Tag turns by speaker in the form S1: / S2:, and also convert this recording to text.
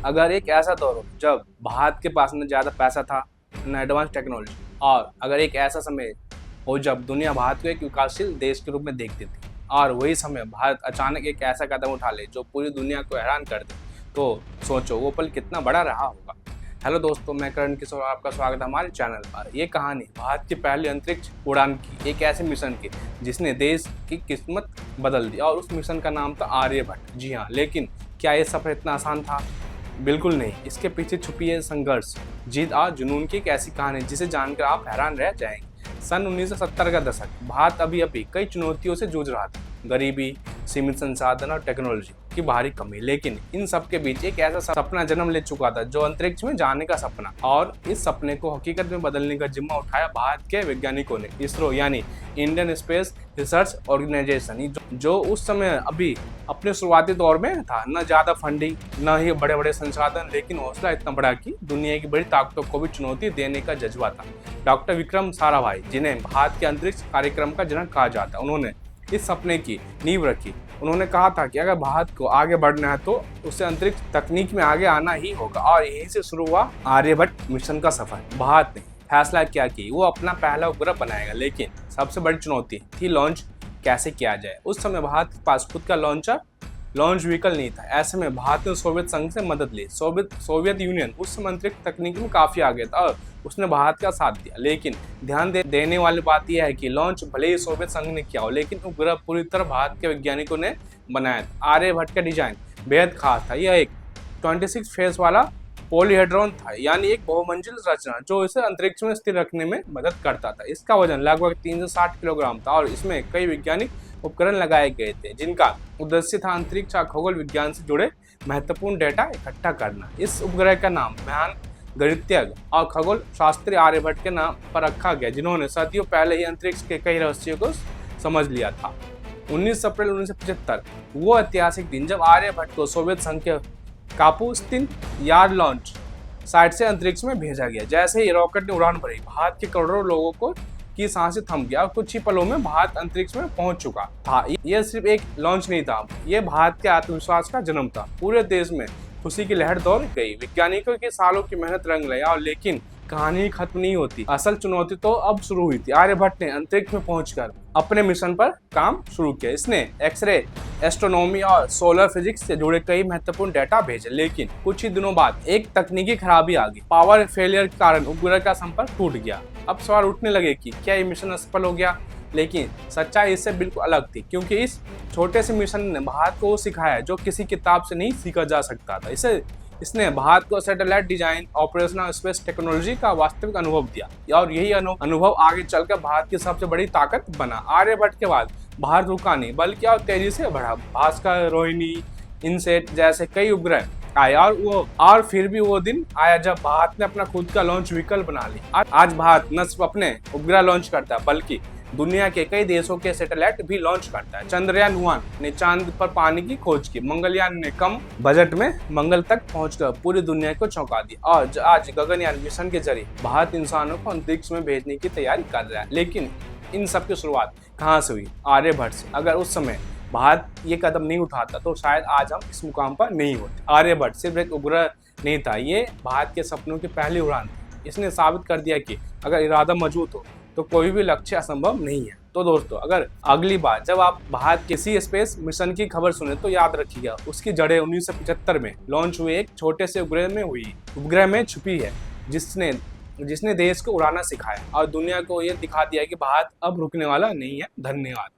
S1: अगर एक ऐसा दौर हो जब भारत के पास न ज़्यादा पैसा था न एडवांस टेक्नोलॉजी, और अगर एक ऐसा समय हो जब दुनिया भारत को एक विकासशील देश के रूप में देखती थी, और वही समय भारत अचानक एक ऐसा कदम उठा ले जो पूरी दुनिया को हैरान कर दे, तो सोचो वो पल कितना बड़ा रहा होगा। हेलो दोस्तों, मैं करण किशोर, आपका स्वागत है हमारे चैनल पर। ये कहानी भारत की पहली अंतरिक्ष उड़ान की, एक ऐसे मिशन की जिसने देश की किस्मत बदल दी, और उस मिशन का नाम था आर्यभट्ट। जी हाँ, लेकिन क्या ये सफर इतना आसान था? बिल्कुल नहीं। इसके पीछे छुपी है संघर्ष, जीत और जुनून की एक ऐसी कहानी जिसे जानकर आप हैरान रह जाएंगे। सन 1970 का दशक, भारत अभी कई चुनौतियों से जूझ रहा था। गरीबी, सीमित संसाधन और टेक्नोलॉजी की भारी कमी, लेकिन इन सब के बीच एक ऐसा सपना जन्म ले चुका था, जो अंतरिक्ष में जाने का सपना। और इस सपने को हकीकत में बदलने का जिम्मा उठाया भारत के वैज्ञानिकों ने। इसरो यानी इंडियन स्पेस रिसर्च ऑर्गेनाइजेशन, जो उस समय अभी अपने शुरुआती दौर में था। न ज्यादा फंडिंग, न ही बड़े बड़े संसाधन, लेकिन हौसला इतना बड़ा कि दुनिया की बड़ी ताकतों को भी चुनौती देने का जज्बा था। डॉक्टर विक्रम साराभाई, जिन्हें भारत के अंतरिक्ष कार्यक्रम का जनक कहा जाता है, उन्होंने इस सपने की नींव रखी। उन्होंने कहा था कि अगर भारत को आगे बढ़ना है तो उसे अंतरिक्ष तकनीक में आगे आना ही होगा, और यहीं से शुरू हुआ आर्यभट्ट मिशन का सफर। भारत ने फैसला किया कि वो अपना पहला उपग्रह बनाएगा, लेकिन सबसे बड़ी चुनौती थी लॉन्च कैसे किया जाए। उस समय भारत के पास खुद का लॉन्च व्हीकल नहीं था। ऐसे में भारत ने सोवियत संघ से मदद ली। सोवियत यूनियन उस समय अंतरिक्ष तकनीक में काफी आगे था और उसने भारत का साथ दिया। लेकिन ध्यान देने वाली बात यह है कि लॉन्च भले ही सोवियत संघ ने किया हो, लेकिन उपग्रह पूरी तरह भारत के वैज्ञानिकों ने बनाया था। आर्यभट्ट का डिजाइन बेहद खास था। यह एक 26 फेस वाला पॉलीहेड्रॉन था, यानी एक बहुमंजिल रचना जो इसे अंतरिक्ष में स्थिर रखने में मदद करता था। इसका वजन लगभग 360 किलोग्राम था, और इसमें कई वैज्ञानिक उपकरण लगाए गए थे जिनका उद्देश्य था अंतरिक्ष और खगोल विज्ञान से जुड़े महत्वपूर्ण डेटा इकट्ठा करना। इस उपग्रह का नाम महान गणितज्ञ और खगोल शास्त्री आर्यभट्ट के नाम पर रखा गया, जिन्होंने सदियों पहले ही अंतरिक्ष के कई रहस्यों को समझ लिया था। 19 अप्रैल 1975 वो ऐतिहासिक दिन जब आर्यभट्ट को सोवियत संघ के कापुस्तिन यार लॉन्च साइट से अंतरिक्ष में भेजा गया। जैसे ही रॉकेट ने उड़ान भरी, भारत के करोड़ों लोगों को की सांसें थम गया, और कुछ ही पलों में भारत अंतरिक्ष में पहुंच चुका था। यह सिर्फ एक लॉन्च नहीं था, यह भारत के आत्मविश्वास का जन्म था। पूरे देश में खुशी की लहर दौड़ गई। वैज्ञानिकों के सालों की मेहनत रंग लाई, और लेकिन कहानी खत्म नहीं होती। असल चुनौती तो अब शुरू हुई थी। आर्यभट्ट ने अंतरिक्ष में पहुंचकर अपने मिशन पर काम शुरू किया। इसने एक्सरे, एस्ट्रोनॉमी और सोलर फिजिक्स से जुड़े कई महत्वपूर्ण डेटा भेजे, लेकिन कुछ ही दिनों बाद एक तकनीकी खराबी आ गई। पावर फेलियर के कारण उपग्रह का संपर्क टूट गया। अब सवाल उठने लगे कि क्या ये मिशन असफल हो गया? लेकिन सच्चाई इससे बिल्कुल अलग थी, क्योंकि इस छोटे से मिशन ने भारत को वो सिखाया जो किसी किताब से नहीं सीखा जा सकता था। इसने भारत को सैटेलाइट डिजाइन, ऑपरेशन और स्पेस टेक्नोलॉजी का वास्तविक अनुभव दिया, और यही अनुभव आगे चलकर भारत की सबसे बड़ी ताकत बना। आर्यभट्ट के बाद भारत रुका नहीं, बल्कि और तेजी से बढ़ा। भास्कर, रोहिणी, इनसेट जैसे कई उपग्रह आए, और फिर भी वो दिन आया जब भारत ने अपना खुद का लॉन्च व्हीकल बना लिया। आज भारत न सिर्फ अपने उपग्रह लॉन्च करता है, बल्कि दुनिया के कई देशों के सैटेलाइट भी लॉन्च करता है। चंद्रयान 1 ने चांद पर पानी की खोज की। मंगलयान ने कम बजट में मंगल तक पहुंचकर पूरी दुनिया को चौंका दिया, और आज गगनयान मिशन के जरिए भारत इंसानों को अंतरिक्ष में भेजने की तैयारी कर रहा है। लेकिन इन सब की शुरुआत कहाँ से हुई? आर्यभट्ट से। अगर उस समय भारत ये कदम नहीं उठाता तो शायद आज हम इस मुकाम पर नहीं होते। आर्यभट्ट सिर्फ एक उपग्रह नहीं था, ये भारत के सपनों की पहली उड़ान थी। इसने साबित कर दिया कि अगर इरादा मजबूत हो तो कोई भी लक्ष्य असंभव नहीं है। तो दोस्तों, अगर अगली बार जब आप भारत किसी स्पेस मिशन की खबर सुने तो याद रखिएगा, उसकी जड़ें 1975 में लॉन्च हुए एक छोटे से उपग्रह में छुपी है, जिसने देश को उड़ाना सिखाया और दुनिया को यह दिखा दिया कि भारत अब रुकने वाला नहीं है। धन्यवाद।